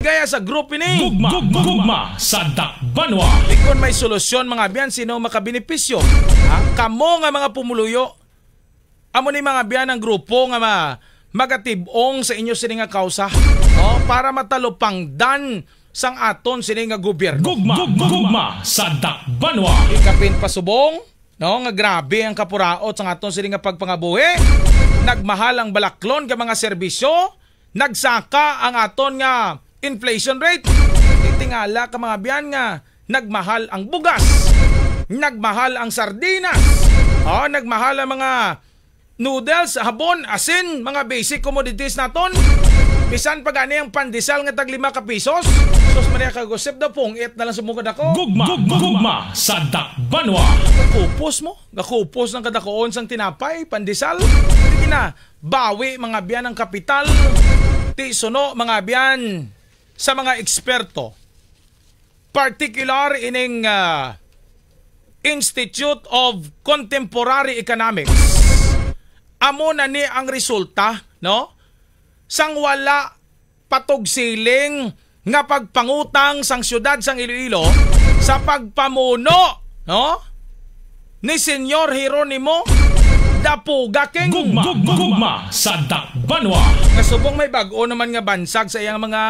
gaya sa group ini. Gugma sa Dakbanwa. Ikon may solusyon mga biyan, sino makabenepisyo? Kamo nga mga pumuluyo. Amo ni mga biyan ang grupo nga magatibong sa inyo sini nga kausa. Para matalupang dan sang aton sini nga gobyerno. Gugma sa Dakbanwa. Ikapin pasubong, nga grabe ang kapuraot sang aton sini nga pagpangabuhi. Nagmahal ang balaklon nga mga serbisyo. Nagsaka ang aton nga inflation rate. Tingala ka mga biyan nga nagmahal ang bugas. Nagmahal ang sardinas. Nagmahal ang mga noodles, habon, asin, mga basic commodities naton. Bisan pa gani ang pandesal nga tag 5 ka pesos. Sus Maria kagusip daw pong it na lang sumugod ako. Gugma sa Dakbanwa. Gakupos mo. Gakupos ng kadakoon sang tinapay, pandesal. Hindi na bawi mga biyan ng kapital. Ti suno mga biyan sa mga eksperto. Particular ining Institute of Contemporary Economics. Amo na ni ang resulta, no? Sang wala patugsiling nga pagpangutang sang syudad sang Iloilo sa pagpamuno, no? Ni Senyor Jeronimo Dapuga King. Gugma sa Dakbanwa. Kasubong may bago naman nga bansag sa iyang mga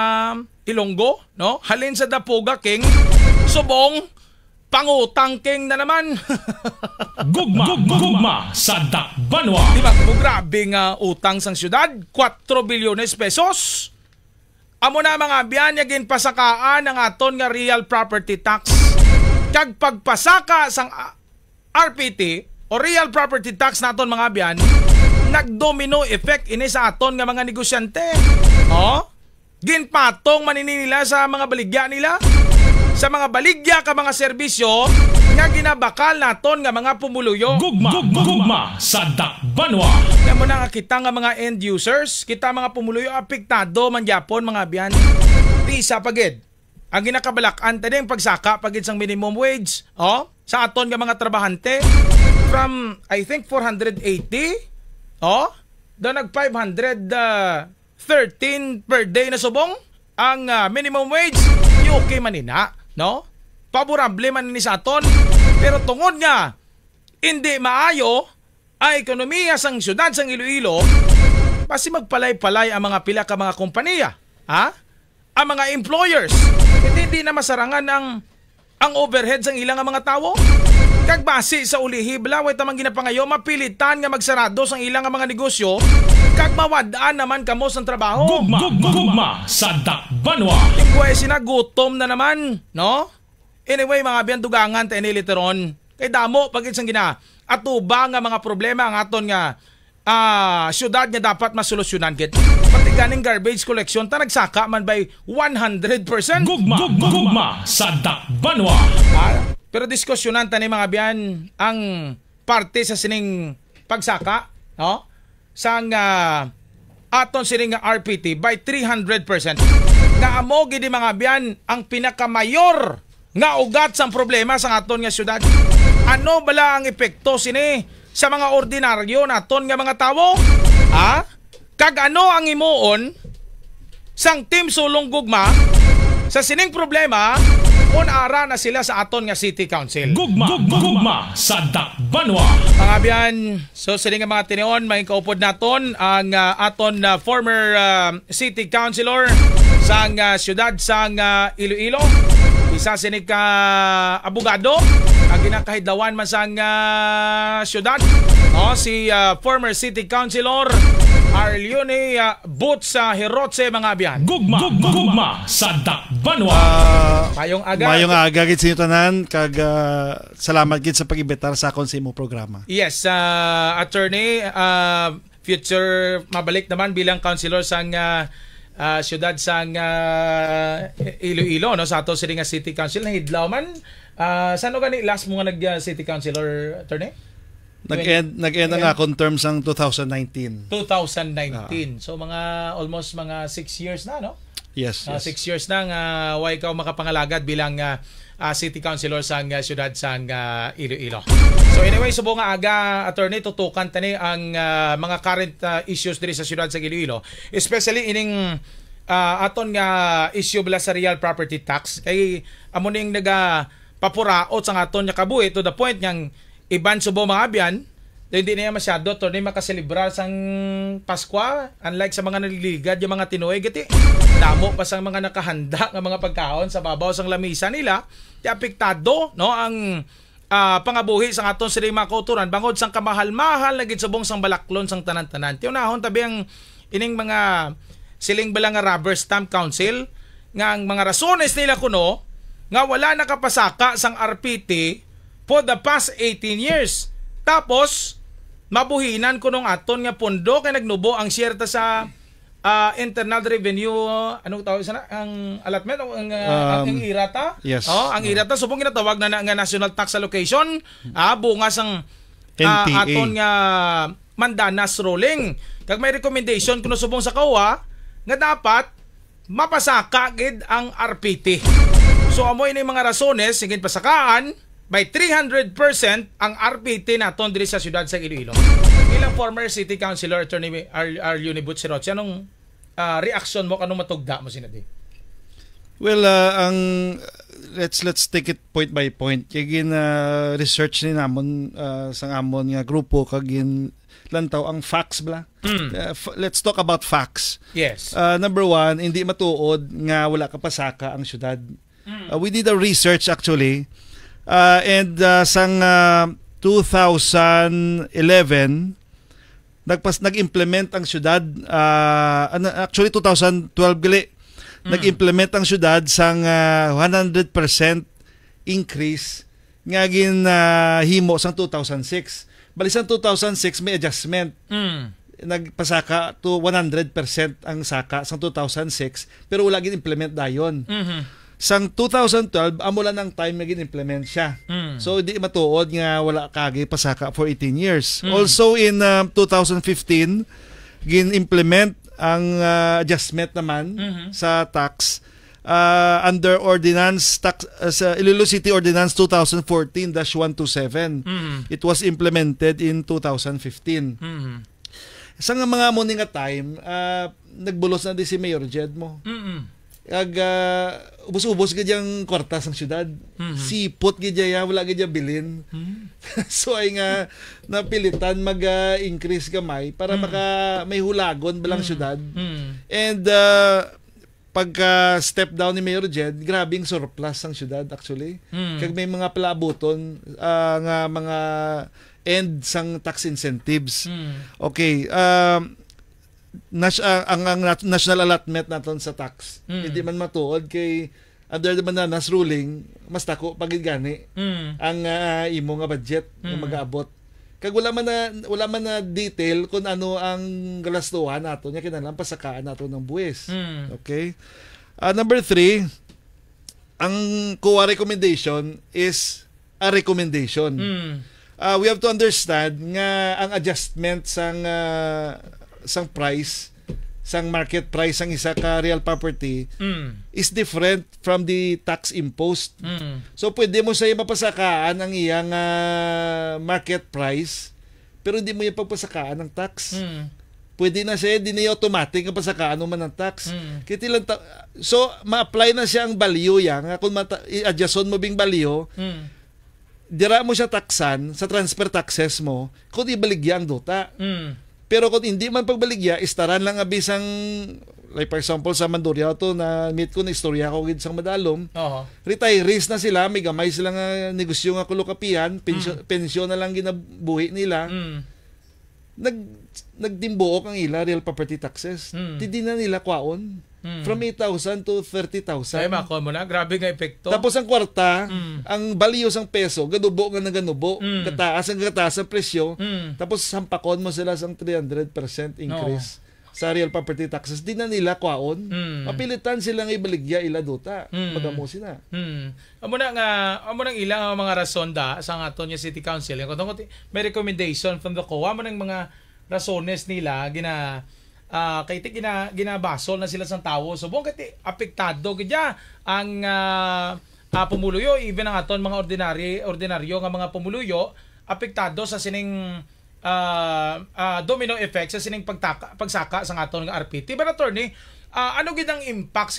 Ilonggo, no? Halin sa Dapuga King, subong pangutang king na naman. Gugma sa Dakbanwa. Di ba kung grabe nga utang sang syudad? 4 bilyones pesos. Amo na mga biyan yagin pasakaan ang aton nga real property tax. Kag pagpasaka sang RPT o real property tax naton mga biyan, nagdomino effect ini sa aton nga mga negosyante. Ginpatong maninila sa mga baligya nila. Sa mga baligya ka mga serbisyo nga ginabakal naton nga mga pumuluyo. Gugma sa Dakbanwa. Kaya mo na nga kita nga mga end users, kita mga pumuluyo apektado man gyapon mga biyan. Pisa pagid. Ang ginakabalakan tadi ang pagsaka pagid sang minimum wage, sa aton nga mga trabahante from I think 480, do nag 513 per day na subong ang minimum wage. Okay man ina, no? Favorable man ni sa aton. Pero tungod nga hindi maayo ang ekonomiya sang syudad sang Iloilo, basi magpalay-palay ang mga pila ka mga kompanya, ang mga employers. Hindi na masarangan ang overhead sang ilang mga tawo. Kag base sa ulihib laway tamang ginapangayo mapilitan nga magsarado sang ilang mga negosyo kag mawadaan naman kamo sang trabaho. Gugma sa Dakbanwa. Ingway sinagutom na naman, no? Anyway mga biyan dugangan ta ini literon kay damo pagit sang gina atuba nga mga problema ang aton nga syudad nga dapat masolusyonan gid. Pati ganing garbage collection ta nagsaka man by 100%. Gugma sa Dakbanwa. Pero diskusyonan ta ni mga biyan ang parte sa sining pagsaka, no? Sang aton sining RPT by 300%. Nga amo gid mga biyan ang pinakamayor nga ugat sang problema sa aton nga syudad. Ano bala ang epekto sini sa mga ordinaryo naton nga mga tawo? Kag ano ang imuon sang Team Sulong Gugma sa sining problema kung ara na sila sa aton nga City Council. Gugma sa Dakbanwa. Mga biyan, so sining nga mga tinion, may kaupod naton ang aton former City Councilor sang syudad sang Iloilo. Isa sining ka abogado ang ginakahidlawan man sang syudad. Si former City Councilor Arlione Boots Hirotse mga biyan. Gugma sa Dakbanwa. Mayong aga gid sa inyo tanan kag salamat gid sa pag-imbitar sa akon sa imong programa. Yes, attorney, future mabalik naman bilang councilor sang syudad sang Iloilo, no, sa ato sining nga City Council na hidlaw man. Sano gani last mo nga nag City Councilor, attorney? Nag-end ang akong terms ang 2019. 2019. So mga almost mga 6 years na, no? Yes. 6 years na nga way ikaw makapangalagad bilang City Councilor sang syudad sang Iloilo. So anyway, subo nga aga, attorney, tutukan tani ang mga current issues diri sa syudad sa Iloilo. Especially ining aton nga issue bala sa real property tax kay amo ning papuraot sa aton nga kabuhi to the point ngang iban subo mga abyan hindi niya masyado to ni makaselebrar sang Pasko unlike sa mga naliligad yung mga Tinoy giti damo pa sang mga nakahanda nga mga pagkaon sa babaw sang lamisa nila ti apektado no ang pangabuhi sang aton sining mga kauturan bangod sang kamahal-mahal na gid subong sang balaklon sang tanan-tanan ti unahon tabi ang ining mga siling bala nga rubber stamp council nga ang mga rasones nila kuno nga wala nakapasaka sang RPT for the past 18 years. Tapos mabuhinan ko nung aton nga pondo kay nagnubo ang share ta sa internal revenue anong tawag sana ang allotment ang IRATA. Yes. Ang IRATA subong ginatawag na nga National Tax Allocation bunga sang NTA. aton nga mandanas ruling. Kag may recommendation kuno subong sa COA nga dapat mapasaka gid ang RPT. So amoy ni mga rasones sigid pasakaan by 300% ang RPT naton diri sa siyudad sa Iloilo. Ilang former city councilor attorney Arlene Butcheroche anong reaction mo kanong matugda mo sinadi? Well, let's take it point by point. Kagin research ni namon sang amon nga grupo kagin lantaw ang facts bla. Let's talk about facts. Yes. Number one, hindi matuod nga wala ka pasaka ang syudad. We did a research actually. And sang 2011 nag-implement ang syudad actually 2012 gali. Nag-implement ang syudad sang 100% increase nga himo sang 2006. Bali sang 2006 may adjustment. Nagpasaka to 100% ang saka sang 2006 pero wala gid implement dayon. Sang 2012 amo lang ang time nga gin-implement siya. So di matuod nga wala kagi pasaka for 18 years. Also in 2015 gin-implement ang adjustment naman sa tax under ordinance tax sa Iloilo City Ordinance 2014-127. It was implemented in 2015. Sa mga mo nga time nagbulos na di si Mayor Jed mo. Ubos-ubos gid yang kwarta sang syudad. Sipot gid ya wala gid bilin. So ay nga napilitan mag-increase gamay para may hulagon balang syudad. And pagka step down ni Mayor Jed, grabing surplus ang syudad actually. Kag may mga palabuton nga mga end sang tax incentives. Okay, ang national allotment naton sa tax hindi man matuod kay under the bananas ruling mas dako pagid gani ang imo nga budget nga mag-aabot kag wala man na detail kung ano ang galastuhan nato nya kinahanglan pasakaan nato ng buwis. Okay, number 3, ang COA recommendation is a recommendation. We have to understand nga ang adjustment sang price, sang market price sang isa ka real property is different from the tax imposed. So pwede mo sa mapasakaan ang iyang market price pero hindi mo yung pagpasakaan ng tax. Pwede na siya, hindi na automatic ang pasakaan mo man ng tax. So ma-apply na siya ang value yang kung i-adjuston mo bing value dira mo siya taksan sa transfer taxes mo kung ibaligya ang duta. Pero kung hindi man pagbaligya, istaran lang abisang like for example sa Mandurriao to na meet ko na istorya ko gid sang Madalom. Retirees na sila, may gamay sila nga negosyo nga kulukapian, pensyon na lang ginabuhi nila. Nagdimbuok ang ila real property taxes. Hindi na nila kwaon. From 8,000 to 30,000. Ay, mako mo na. Grabe nga epekto. Tapos ang kwarta, ang value sang peso, ganubo nga na ganubo. Kataas ang presyo. Tapos sampakon mo sila sang 300% increase sa real property taxes. Di na nila kwaon. Mapilitan silang ibaligya ila duta. Magamo sila. Amo nang ilang mga rason da sa aton nga City Council. May recommendation from the COA mo nang mga rasones nila kay ginabasol na sila sa tawo so buong kati apektado gidya ang pumuluyo even ang aton mga ordinaryo nga mga pumuluyo apektado sa sining domino effect sa sining pagsaka sa aton nga RPT. But attorney, ano gid ang impact